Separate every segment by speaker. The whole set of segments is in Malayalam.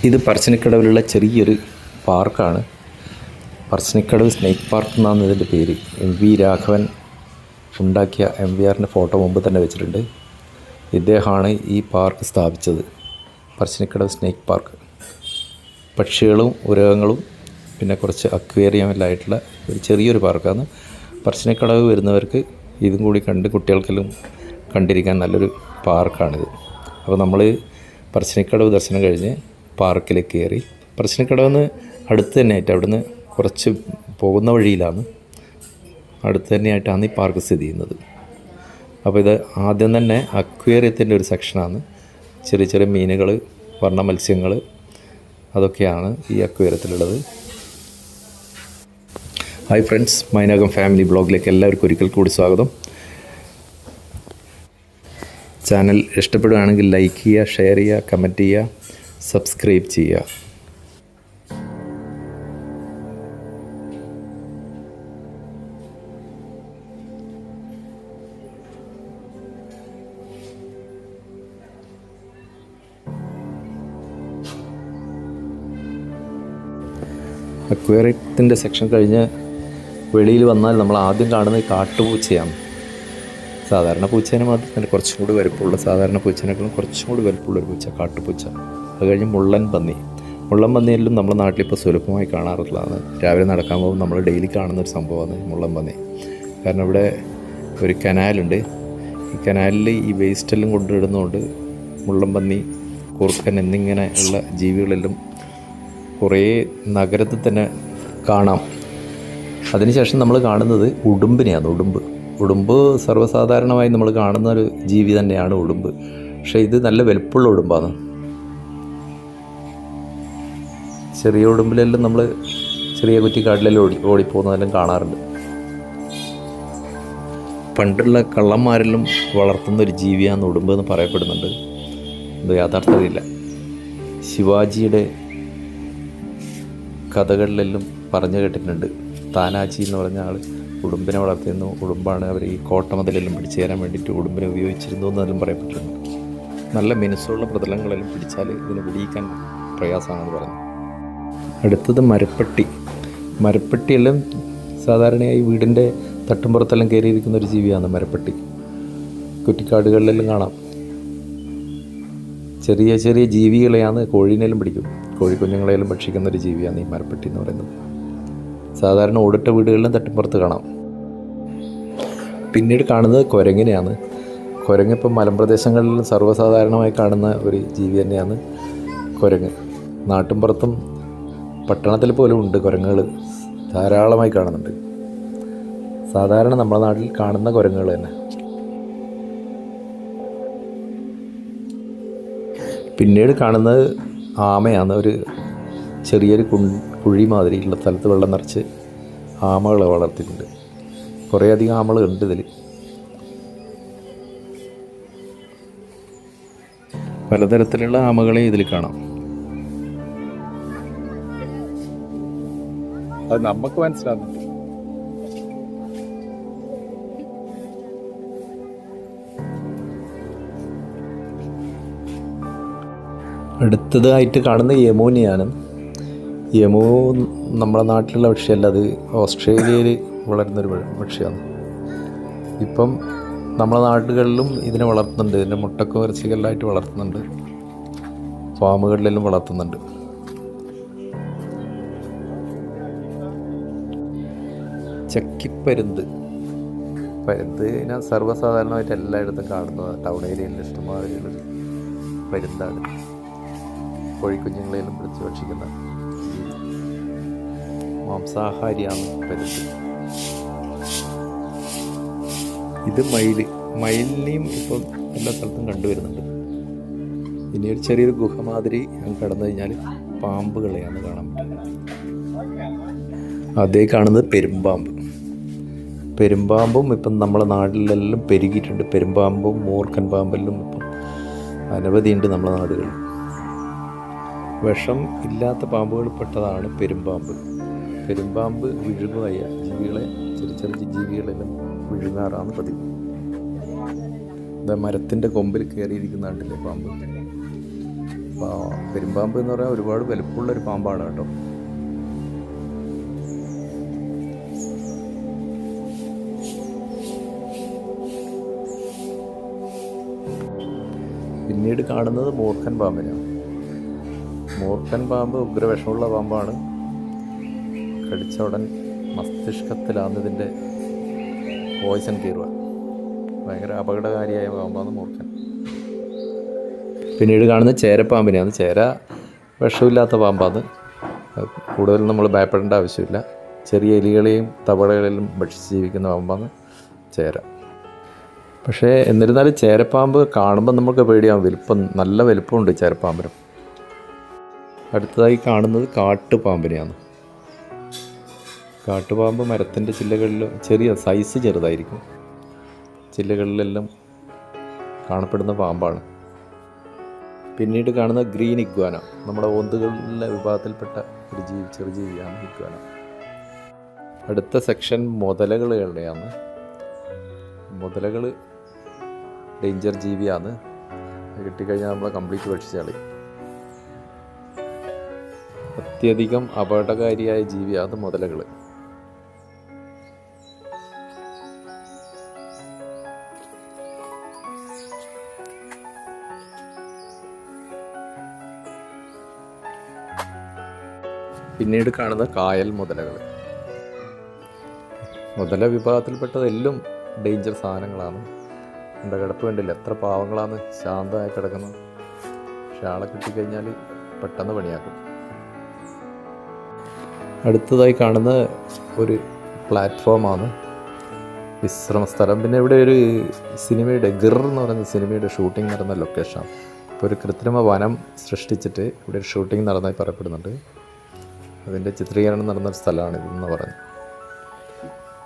Speaker 1: ഇത് പറശ്ശിനിക്കടവിലുള്ള ചെറിയൊരു പാർക്കാണ്. പറശ്ശിനിക്കടവ് സ്നേക്ക് പാർക്ക് എന്നാണ് ഇതിൻ്റെ പേര്. MV രാഘവൻ ഉണ്ടാക്കിയ MVRൻ്റെ ഫോട്ടോ മുമ്പ് തന്നെ വെച്ചിട്ടുണ്ട്. ഇദ്ദേഹമാണ് ഈ പാർക്ക് സ്ഥാപിച്ചത്, പറശ്ശിനിക്കടവ് സ്നേക്ക് പാർക്ക്. പക്ഷികളും ഉരകങ്ങളും പിന്നെ കുറച്ച് അക്വേറിയം എല്ലാം ആയിട്ടുള്ള ഒരു ചെറിയൊരു പാർക്കാണ്. പറശ്ശിനിക്കടവ് വരുന്നവർക്ക് ഇതും കൂടി കണ്ട് കുട്ടികൾക്കെല്ലാം കണ്ടിരിക്കാൻ നല്ലൊരു പാർക്കാണിത്. അപ്പോൾ നമ്മൾ പറശ്ശിനിക്കടവ് ദർശനം കഴിഞ്ഞ് പാർക്കിലേക്ക് കയറി. പറശ്ശിനിക്കടവിന് അടുത്ത് തന്നെയായിട്ട് അവിടുന്ന് കുറച്ച് പോകുന്ന വഴിയിലാണ്, അടുത്ത് തന്നെയായിട്ടാണ് ഈ പാർക്ക് സ്ഥിതി ചെയ്യുന്നത്. അപ്പോൾ ഇത് ആദ്യം തന്നെ അക്വേറിയത്തിൻ്റെ ഒരു സെക്ഷനാണ്. ചെറിയ ചെറിയ മീനുകൾ, വർണ്ണ മത്സ്യങ്ങൾ, അതൊക്കെയാണ് ഈ അക്വേറിയത്തിലുള്ളത്. ഹായ് ഫ്രണ്ട്സ്, മൈനാകം ഫാമിലി ബ്ലോഗിലേക്ക് എല്ലാവർക്കും ഒരിക്കൽ കൂടി സ്വാഗതം. ചാനൽ ഇഷ്ടപ്പെടുകയാണെങ്കിൽ ലൈക്ക് ചെയ്യുക, ഷെയർ ചെയ്യുക, കമൻറ്റ് ചെയ്യുക, സബ്സ്ക്രൈബ് ചെയ്യുക. അക്വേറിയത്തിൻ്റെ സെക്ഷൻ കഴിഞ്ഞ് വെളിയിൽ വന്നാൽ നമ്മൾ ആദ്യം കാണുന്നത് കാട്ടുപൂച്ചയാണ്. സാധാരണ പൂച്ചേനെ മാത്രം തന്നെ കുറച്ചും കൂടി വലുപ്പമുള്ള, സാധാരണ പൂച്ചേനേക്കാളും കുറച്ചും കൂടി വലുപ്പമുള്ളൊരു പൂച്ച കാട്ടുപൂച്ച. അത് കഴിഞ്ഞ് മുള്ളൻ പന്നി. മുള്ളൻ പന്നിയിലും നമ്മുടെ നാട്ടിലിപ്പോൾ സുലഭമായി കാണാറുള്ളതാണ്. രാവിലെ നടക്കാൻ പോകുമ്പോൾ നമ്മൾ ഡെയിലി കാണുന്നൊരു സംഭവമാണ് മുള്ളൻ പന്നി. കാരണം ഇവിടെ ഒരു കനാലുണ്ട്. ഈ കനാലിൽ ഈ വേസ്റ്റെല്ലാം കൊണ്ടിടുന്നതുകൊണ്ട് മുള്ളൻ പന്നി, കുറുക്കൻ എന്നിങ്ങനെ ഉള്ള ജീവികളെല്ലാം കുറേ നഗരത്തിൽ തന്നെ കാണാം. അതിനുശേഷം നമ്മൾ കാണുന്നത് ഉടുമ്പിനെയാണ്. ഉടുമ്പ് സർവ്വസാധാരണമായി നമ്മൾ കാണുന്ന ഒരു ജീവി തന്നെയാണ് ഉടുമ്പ്. പക്ഷേ ഇത് നല്ല വലുപ്പമുള്ള ഉടുമ്പാണ്. ചെറിയ ഉടുമ്പിലെല്ലാം നമ്മൾ ചെറിയ കുറ്റിക്കാട്ടിലെല്ലാം ഓടിപ്പോകുന്നതെല്ലാം കാണാറുണ്ട്. പണ്ടുള്ള കള്ളന്മാരെല്ലാം വളർത്തുന്ന ഒരു ജീവിയാണ് ഉടുമ്പ് എന്ന് പറയപ്പെടുന്നുണ്ട്. ഇത് യാഥാർത്ഥ്യമില്ല. ശിവാജിയുടെ കഥകളിലെല്ലാം പറഞ്ഞു കേട്ടിട്ടുണ്ട്. താനാജി എന്ന് പറഞ്ഞ ആൾ ഉടുമ്പിനെ വളർത്തിയിരുന്നു. ഉടുമ്പാണ് അവർ ഈ കോട്ടമതിലെല്ലാം പിടിച്ചു തരാൻ വേണ്ടിയിട്ട് ഉടുമ്പിനെ ഉപയോഗിച്ചിരുന്നു എന്നെല്ലാം പറയപ്പെട്ടിട്ടുണ്ട്. നല്ല മിനുസമുള്ള പ്രതലങ്ങളെല്ലാം പിടിച്ചാൽ ഇതിനെ വിടിയിക്കാൻ പ്രയാസമാണെന്ന് പറഞ്ഞു. അടുത്തത് മരപ്പട്ടി. മരപ്പട്ടിയെല്ലാം സാധാരണയായി വീടിൻ്റെ തട്ടുമ്പുറത്തെല്ലാം കയറിയിരിക്കുന്ന ഒരു ജീവിയാണ് മരപ്പട്ടി. കുറ്റിക്കാടുകളിലെല്ലാം കാണാം. ചെറിയ ചെറിയ ജീവികളെയാണ്, കോഴീനെല്ലാം പിടിക്കും. കോഴിക്കുഞ്ഞുങ്ങളെല്ലാം ഭക്ഷിക്കുന്ന ഒരു ജീവിയാണ് ഈ മരപ്പട്ടി എന്ന് പറയുന്നത്. സാധാരണ ഓടിട്ട വീടുകളിലും തട്ടുമ്പുറത്ത് കാണാം. പിന്നീട് കാണുന്നത് കുരങ്ങിനെയാണ്. കുരങ്ങ് ഇപ്പം മലമ്പ്രദേശങ്ങളിലും സർവ്വസാധാരണമായി കാണുന്ന ഒരു ജീവി തന്നെയാണ് കുരങ്ങ്. നാട്ടിൻപുറത്തും പട്ടണത്തിൽ പോലും ഉണ്ട് കുരങ്ങുകൾ, ധാരാളമായി കാണുന്നുണ്ട്. സാധാരണ നമ്മുടെ നാട്ടിൽ കാണുന്ന കുരങ്ങുകൾ തന്നെ. പിന്നീട് കാണുന്നത് ആമയാണ്. ഒരു ചെറിയൊരു കുഴി മാതിരിയുള്ള സ്ഥലത്ത് വെള്ളം നിറച്ച് ആമകളെ വളർത്തിയിട്ടുണ്ട്. കുറേയധികം ആമകളുണ്ട് ഇതിൽ. പലതരത്തിലുള്ള ആമകളെ ഇതിൽ കാണാം. അത് നമുക്ക് മനസ്സിലാകുന്നുണ്ട്. അടുത്തതായിട്ട് കാണുന്ന യമൂനെയാണ്. യമു നമ്മുടെ നാട്ടിലുള്ള പക്ഷിയല്ല, അത് ഓസ്ട്രേലിയയിൽ വളരുന്നൊരു പക്ഷിയാണ്. ഇപ്പം നമ്മുടെ നാടുകളിലും ഇതിനെ വളർത്തുന്നുണ്ട്. ഇതിൻ്റെ മുട്ടക്കും ഇറച്ചികളിലായിട്ട് വളർത്തുന്നുണ്ട്, ഫാമുകളിലെല്ലാം വളർത്തുന്നുണ്ട്. ചക്കിപ്പരുന്ത്. പരുന്തിനെ സർവ്വസാധാരണമായിട്ട് എല്ലായിടത്തും കാണുന്നതാണ്. ടൗൺ ഏരിയയിൽ ഇഷ്ടംമാതിരിയുള്ളൊരു പരുന്താണ്. കോഴിക്കുഞ്ഞുങ്ങളെല്ലാം പിടിച്ച് ഭക്ഷിക്കുന്ന മാംസാഹാരിയാണ് പരുന്ത്. ഇത് മയിലിനെയും ഇപ്പം എല്ലാ സ്ഥലത്തും കണ്ടുവരുന്നുണ്ട്. ഇനി ഒരു ചെറിയൊരു ഗുഹ മാതിരി കടന്നു കഴിഞ്ഞാൽ പാമ്പുകളെയാണ് കാണാൻ പറ്റുന്നത്. അതേ കാണുന്നത് പെരുമ്പാമ്പും ഇപ്പം നമ്മുടെ നാട്ടിലെല്ലാം പെരുകിയിട്ടുണ്ട്. പെരുമ്പാമ്പും മൂർഖൻ പാമ്പെല്ലാം ഇപ്പം അനവധിയുണ്ട് നമ്മുടെ നാടുകളിൽ. വിഷം ഇല്ലാത്ത പാമ്പുകൾ പെട്ടതാണ് പെരുമ്പാമ്പ് വിഴുങ്ങുകയ ജീവികളെ, ചെറിയ ചെറിയ ജീവികളെല്ലാം വിഴുങ്ങാറാണ് പതിവ്. മരത്തിൻ്റെ കൊമ്പിൽ കയറിയിരിക്കുന്ന കണ്ടില്ലേ പാമ്പ്. പെരുമ്പാമ്പ് എന്ന് പറയാൻ ഒരുപാട് വലുപ്പമുള്ളൊരു പാമ്പാണ് കേട്ടോ. പിന്നീട് കാണുന്നത് മൂർഖൻ പാമ്പിനെയാണ്. മൂർഖൻ പാമ്പ് ഉഗ്രവിഷമുള്ള പാമ്പാണ്. കടിച്ച ഉടൻ മസ്തിഷ്കത്തിലാണ് ഇതിൻ്റെ പോയ്സൺ കീറുക. ഭയങ്കര അപകടകാരിയായ പാമ്പാണ് മൂർഖൻ. പിന്നീട് കാണുന്നത് ചേരപ്പാമ്പിനെയാണ്. ചേര വിഷമില്ലാത്ത പാമ്പാണ്. കൂടുതലും നമ്മൾ ഭയപ്പെടേണ്ട ആവശ്യമില്ല. ചെറിയ എലികളെയും തവളകളെയും ഭക്ഷിച്ച് ജീവിക്കുന്ന പാമ്പാണ് ചേര. പക്ഷേ എന്നിരുന്നാലും ചേരപ്പാമ്പ് കാണുമ്പോൾ നമുക്ക് പേടിയാവും. നല്ല വലുപ്പമുണ്ട് ചേരപ്പാമ്പിനും. അടുത്തതായി കാണുന്നത് കാട്ടുപാമ്പിനെയാണ്. കാട്ടുപാമ്പ് മരത്തിൻ്റെ ചില്ലകളിൽ ചെറിയ സൈസ് ചെറുതായിരിക്കും. ചില്ലകളിലെല്ലാം കാണപ്പെടുന്ന പാമ്പാണ്. പിന്നീട് കാണുന്ന ഗ്രീൻ ഇഗ്വാന, നമ്മുടെ ഓന്തുകളിലെ വിഭാഗത്തിൽപ്പെട്ട ഒരു ചെറുജീവിയാണ് ഇഗ്വാന. അടുത്ത സെക്ഷൻ മുതലകളുടെയാണ്. മുതലകൾ ഡേഞ്ചർ ജീവിയാണ്. കിട്ടിക്കഴിഞ്ഞാൽ നമ്മളെ കംപ്ലീറ്റ് ഭക്ഷിച്ചാളി. അത്യധികം അപകടകാരിയായ ജീവിയാണ് മുതലകൾ. പിന്നീട് കാണുന്ന കായൽ മുതലകൾ. മുതല വിഭാഗത്തിൽപ്പെട്ടതെല്ലാം ഡേഞ്ചർ സാധനങ്ങളാണ്. എൻ്റെ കിടപ്പ് കണ്ടില്ല, എത്ര പാവങ്ങളാണ് ശാന്തമായി കിടക്കുന്നത്. പക്ഷെ ആളെ കിട്ടിക്കഴിഞ്ഞാൽ പെട്ടെന്ന് പണിയാക്കും. അടുത്തതായി കാണുന്ന ഒരു പ്ലാറ്റ്ഫോമാണ്, വിശ്രമ സ്ഥലം. പിന്നെ ഇവിടെ ഒരു സിനിമയുടെ ഗിർ എന്ന് പറയുന്ന സിനിമയുടെ ഷൂട്ടിംഗ് നടന്ന ലൊക്കേഷനാണ്. ഇപ്പോൾ ഒരു കൃത്രിമ വനം സൃഷ്ടിച്ചിട്ട് ഇവിടെ ഒരു ഷൂട്ടിംഗ് നടന്നതായി പറയപ്പെടുന്നുണ്ട്. അതിൻ്റെ ചിത്രീകരണം നടന്നൊരു സ്ഥലമാണ് ഇതെന്ന് പറഞ്ഞു.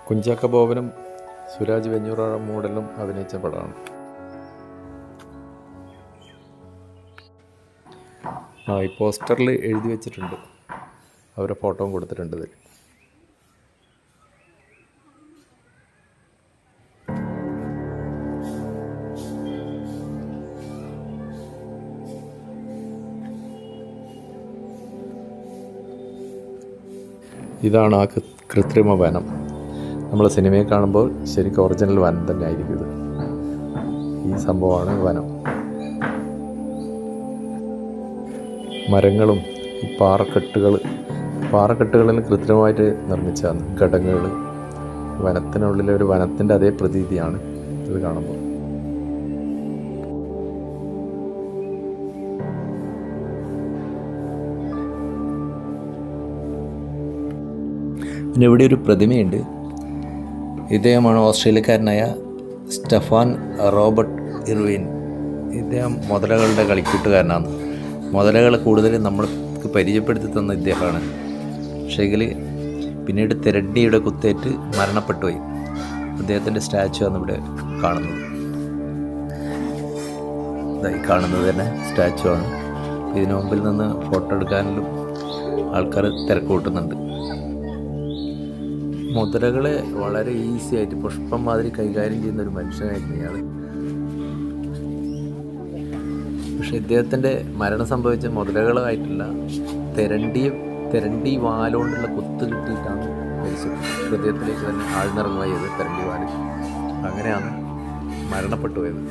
Speaker 1: കുഞ്ചാക്ക ബോബനും സുരാജ് വെഞ്ഞൂറാമൂടലും അഭിനയിച്ച പടമാണ്. ഈ പോസ്റ്ററിൽ എഴുതി വെച്ചിട്ടുണ്ട്, അവരെ ഫോട്ടോയും കൊടുത്തിട്ടുണ്ട് ഇതിൽ. ഇതാണ് ആ കൃത്രിമ വനം. നമ്മൾ സിനിമയെ കാണുമ്പോൾ ശരിക്കും ഒറിജിനൽ വനം തന്നെ ആയിരിക്കും ഇത്. ഈ സംഭവമാണ് വനം. മരങ്ങളും ഈ പാറക്കെട്ടുകളിൽ കൃത്രിമമായിട്ട് നിർമ്മിച്ചതാണ് ഘടകങ്ങൾ. വനത്തിനുള്ളിലെ ഒരു വനത്തിൻ്റെ അതേ പ്രതീതിയാണ് ഇത് കാണുമ്പോൾ. പിന്നെ ഇവിടെ ഒരു പ്രതിമയുണ്ട്. ഇദ്ദേഹമാണ് ഓസ്ട്രേലിയക്കാരനായ സ്റ്റെഫാൻ റോബർട്ട് ഇർവിൻ. ഇദ്ദേഹം മുതലകളുടെ കളിക്കൂട്ടുകാരനാണ്. മുതലകളെ കൂടുതൽ നമ്മൾക്ക് പരിചയപ്പെടുത്തി തന്ന ഇദ്ദേഹമാണ്. പക്ഷേങ്കിൽ പിന്നീട് തിരണ്ടിയുടെ കുത്തേറ്റ് മരണപ്പെട്ടുപോയി. അദ്ദേഹത്തിൻ്റെ സ്റ്റാച്ചു ആണ് ഇവിടെ കാണുന്നത്. ഇതായി കാണുന്നത് തന്നെ സ്റ്റാച്ചു ആണ്. ഇതിനു മുമ്പിൽ നിന്ന് ഫോട്ടോ എടുക്കാനും ആൾക്കാർ തിരക്ക് കൂട്ടുന്നുണ്ട്. മുതലകളെ വളരെ ഈസി ആയിട്ട് പുഷ്പം മാതിരി കൈകാര്യം ചെയ്യുന്ന ഒരു മനുഷ്യനായിരുന്നു ഇയാൾ. പക്ഷെ ഇദ്ദേഹത്തിൻ്റെ മരണം സംഭവിച്ച മുതലകളായിട്ടില്ല, തെരണ്ടി വാലുകൊണ്ടുള്ള കുത്ത് കിട്ടിയിട്ടാണ് മരിച്ചത്. ഹൃദയത്തിലേക്ക് തന്നെ ആഴ്ന്നിറങ്ങുകയത് തെരണ്ടി വാല്. അങ്ങനെയാണ് മരണപ്പെട്ടു പോയത്.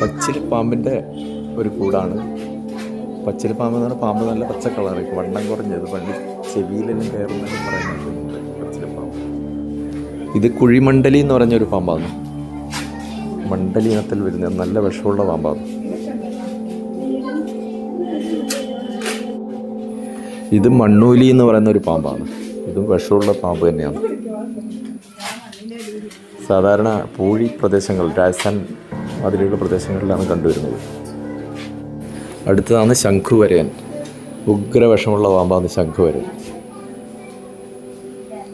Speaker 1: പച്ചിലപ്പാമ്പിൻ്റെ ഒരു കൂടാണ്. പച്ചിലപ്പാമ്പ് എന്ന് പറഞ്ഞാൽ പാമ്പ് നല്ല പച്ച കളറായിരിക്കും, വണ്ണം കുറഞ്ഞത്, പള്ളി ചെവിയിലെല്ലാം കയറുന്നതെന്ന് പറയുന്നത് പച്ചിലപ്പാമ്പ്. ഇത് കുഴിമണ്ഡലി എന്ന് പറഞ്ഞൊരു പാമ്പാണ്. മണ്ഡലി ഇനത്തിൽ വരുന്ന നല്ല വിഷമുള്ള പാമ്പാണ്. ഇത് മണ്ണൂലി എന്ന് പറയുന്ന ഒരു പാമ്പാണ്. ഇതും വിഷമുള്ള പാമ്പ് തന്നെയാണ്. സാധാരണ പൂഴി പ്രദേശങ്ങൾ, രാജസ്ഥാൻ അതിലുള്ള പ്രദേശങ്ങളിലാണ് കണ്ടുവരുന്നത്. അടുത്തതാണ് ശംഖുവരയൻ. ഉഗ്രവിഷമുള്ള പാമ്പാണ് ശംഖുവരയൻ.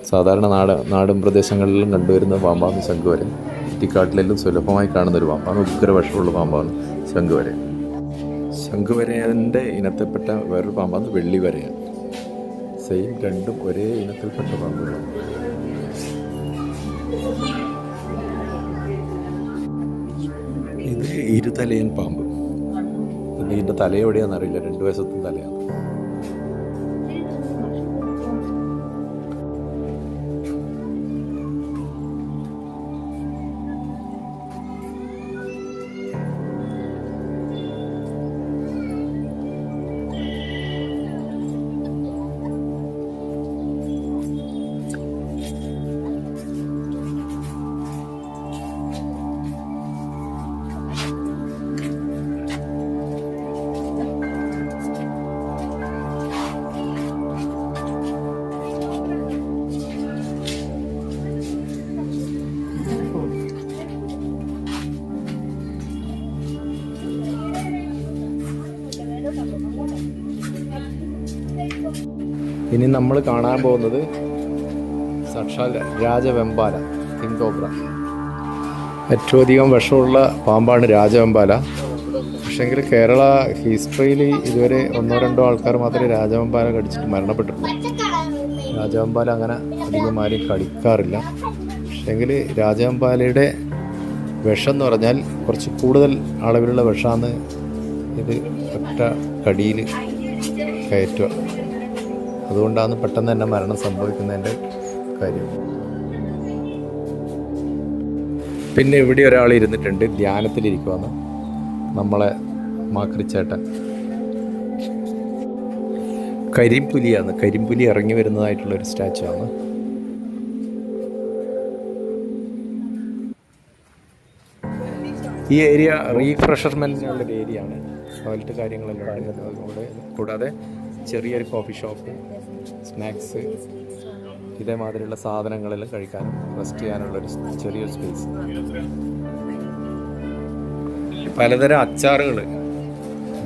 Speaker 1: സാധാരണ നാടൻ പ്രദേശങ്ങളിലും കണ്ടുവരുന്ന പാമ്പാണ് ശംഖുവരയൻ. കുറ്റിക്കാട്ടിലെല്ലാം സുലഭമായി കാണുന്നൊരു പാമ്പാണ്. ഉഗ്രവിഷമുള്ള പാമ്പാണ് ശംഖുവരയൻ. ശംഖുവരയൻ്റെ ഇനത്തിൽപ്പെട്ട വേറൊരു പാമ്പാണ് വെള്ളിവരയൻ. സെയിം രണ്ടും ഒരേ ഇനത്തിൽപ്പെട്ട പാമ്പുകളാണ്. ഇത് ഇരുതലയൻ പാമ്പ്. പിന്നെ ഇതിൻ്റെ തല എവിടെയാണെന്ന് അറിയില്ല, 2 വശത്തും തലയാണ്. ഇനി നമ്മൾ കാണാൻ പോകുന്നത് സാക്ഷാൽ രാജവെമ്പാല, കിങ് കോബ്ര. ഏറ്റവും അധികം വിഷമുള്ള പാമ്പാണ് രാജവെമ്പാല. പക്ഷേങ്കിൽ കേരള ഹിസ്റ്ററിയിൽ ഇതുവരെ 1-2 ആൾക്കാർ മാത്രമേ രാജവെമ്പാല കടിച്ചിട്ട് മരണപ്പെട്ടിട്ടുള്ളൂ. രാജവെമ്പാല അങ്ങനെ അധികം ആരും കടിക്കാറില്ല. പക്ഷേങ്കിൽ രാജവെമ്പാലയുടെ വിഷം എന്ന് പറഞ്ഞാൽ കുറച്ച് കൂടുതൽ അളവിലുള്ള വിഷമാണ് ഇത് ഒറ്റ കടിയിൽ കയറ്റുക. അതുകൊണ്ടാണ് പെട്ടെന്ന് തന്നെ മരണം സംഭവിക്കുന്നതിൻ്റെ കാര്യം. പിന്നെ ഇവിടെ ഒരാൾ ഇരുന്നിട്ടുണ്ട്, ധ്യാനത്തിലിരിക്കുവാന്ന് നമ്മളെ മാക്രിച്ചേട്ടൻ. കരിമ്പുലിയാണ്, കരിമ്പുലി ഇറങ്ങി വരുന്നതായിട്ടുള്ളൊരു സ്റ്റാച്ചു ആണ്. ഈ ഏരിയ റീഫ്രഷർമെൻറ്റിനുള്ളൊരു ഏരിയ ആണ്. ടോയ്ലറ്റ് കാര്യങ്ങളെല്ലാം കൂടാതെ ചെറിയൊരു കോഫി ഷോപ്പ്, സ്നാക്സ്, ഇതേമാതിരിയുള്ള സാധനങ്ങളെല്ലാം കഴിക്കാനും റെസ്റ്റ് ചെയ്യാനുള്ളൊരു ചെറിയൊരു സ്പേസ്. പലതരം അച്ചാറുകൾ,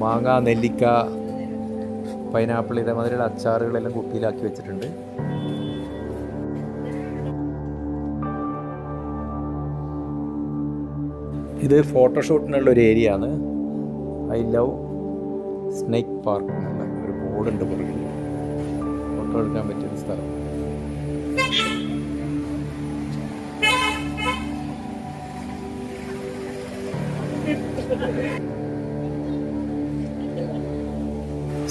Speaker 1: മാങ്ങ, നെല്ലിക്ക, പൈനാപ്പിൾ, ഇതേമാതിരിയുള്ള അച്ചാറുകളെല്ലാം കുപ്പിയിലാക്കി വെച്ചിട്ടുണ്ട്. ഇത് ഫോട്ടോഷൂട്ടിനുള്ളൊരു ഏരിയ ആണ്. ഐ ലവ് സ്നേക്ക് പാർക്ക് എന്നുള്ള ഒരു ബോർഡുണ്ട് പുറകിൽ. ഫോട്ടോ എടുക്കാൻ പറ്റിയൊരു സ്ഥലം.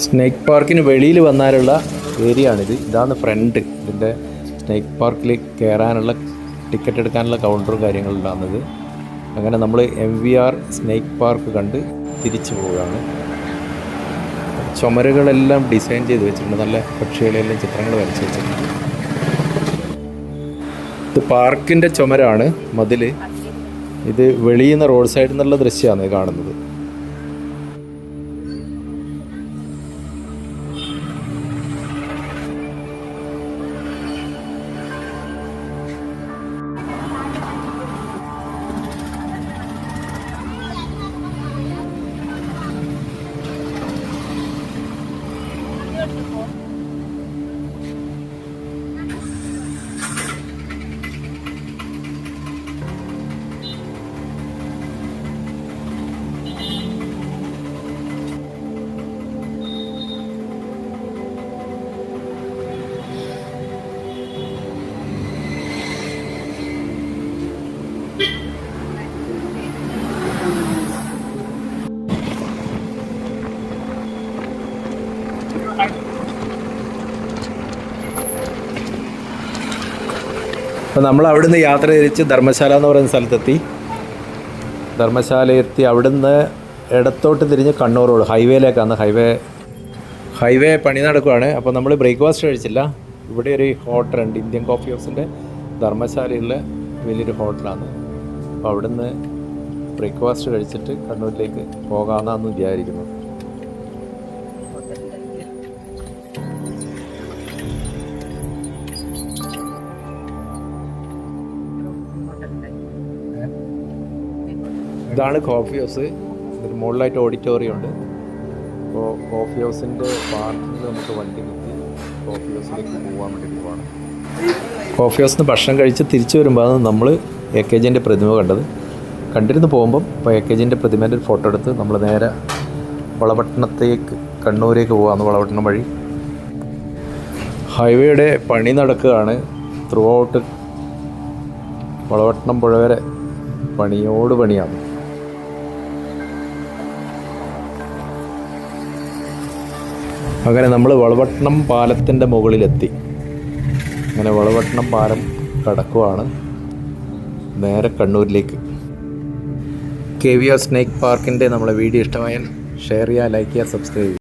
Speaker 1: സ്നേക്ക് പാർക്കിന് വെളിയിൽ വന്നാലുള്ള ഏരിയ ആണിത്. ഇതാണ് ഫ്രണ്ട്. ഇതിൻ്റെ സ്നേക്ക് പാർക്കിൽ കയറാനുള്ള ടിക്കറ്റ് എടുക്കാനുള്ള കൗണ്ടറും കാര്യങ്ങളുണ്ടാകുന്നത്. അങ്ങനെ നമ്മൾ MVR സ്നേക്ക് പാർക്ക് കണ്ട് തിരിച്ചു പോവുകയാണ്. ചുമരുകളെല്ലാം ഡിസൈൻ ചെയ്ത് വെച്ചിട്ടുണ്ട്, നല്ല പക്ഷികളെല്ലാം ചിത്രങ്ങൾ വരച്ച് വെച്ചിട്ടുണ്ട്. ഇത് പാർക്കിൻ്റെ ചുമരാണ്, മതിൽ. ഇത് വെളിയിൽ നിന്ന് റോഡ് സൈഡിൽ നിന്നുള്ള ദൃശ്യമാണ് കാണുന്നത്. അപ്പോൾ നമ്മൾ അവിടുന്ന് യാത്ര തിരിച്ച് ധർമ്മശാല എന്ന് പറയുന്ന സ്ഥലത്തെത്തി. ധർമ്മശാലയെത്തി അവിടുന്ന് ഇടത്തോട്ട് തിരിഞ്ഞ് കണ്ണൂർ റോഡ് ഹൈവേയിലേക്കാണ്. ഹൈവേ പണി നടക്കുകയാണ്. അപ്പോൾ നമ്മൾ ബ്രേക്ക്ഫാസ്റ്റ് കഴിച്ചില്ല. ഇവിടെ ഒരു ഹോട്ടലുണ്ട്, ഇന്ത്യൻ കോഫി ഹൗസിൻ്റെ ധർമ്മശാലയുള്ള വലിയൊരു ഹോട്ടലാണ്. അപ്പോൾ അവിടുന്ന് ബ്രേക്ക്ഫാസ്റ്റ് കഴിച്ചിട്ട് കണ്ണൂരിലേക്ക് പോകാമെന്നാണ് വിചാരിക്കുന്നത്. ഇതാണ് കോഫി ഹൗസ്. ഇതിന് മുകളിലായിട്ട് ഓഡിറ്റോറിയം ഉണ്ട്. അപ്പോൾ കോഫി ഹൗസിൻ്റെ പാർക്കിൽ നമുക്ക് വണ്ടി നിർത്തി കോഫി ഹൗസിലേക്ക് പോകാൻ വേണ്ടി പോവാണ്. കോഫി ഹൗസിൽ നിന്ന് ഭക്ഷണം കഴിച്ച് തിരിച്ചു വരുമ്പോഴാണ് നമ്മൾ AKGൻ്റെ പ്രതിമ കണ്ടത്. കണ്ടിരുന്ന് പോകുമ്പം ഇപ്പോൾ AKGൻ്റെ പ്രതിമേൻ്റെ ഒരു ഫോട്ടോ എടുത്ത് നമ്മൾ നേരെ വളപട്ടണത്തേക്ക് കണ്ണൂരേക്ക് പോകാമെന്ന് വളപട്ടണം വഴി. ഹൈവേയുടെ പണി നടക്കുകയാണ്. ത്രൂ ഔട്ട് വളപട്ടണം പുഴ വരെ പണിയോട് പണിയാണ്. അങ്ങനെ നമ്മൾ വളപട്ടണം പാലത്തിൻ്റെ മുകളിലെത്തി. അങ്ങനെ വളപട്ടണം പാലം കടക്കുവാണ് നേരെ കണ്ണൂരിലേക്ക്. KVR സ്നേക്ക് പാർക്കിൻ്റെ നമ്മളെ വീഡിയോ ഇഷ്ടമായാൽ ഷെയർ ചെയ്യുക, ലൈക്ക് ചെയ്യുക, സബ്സ്ക്രൈബ് ചെയ്യുക.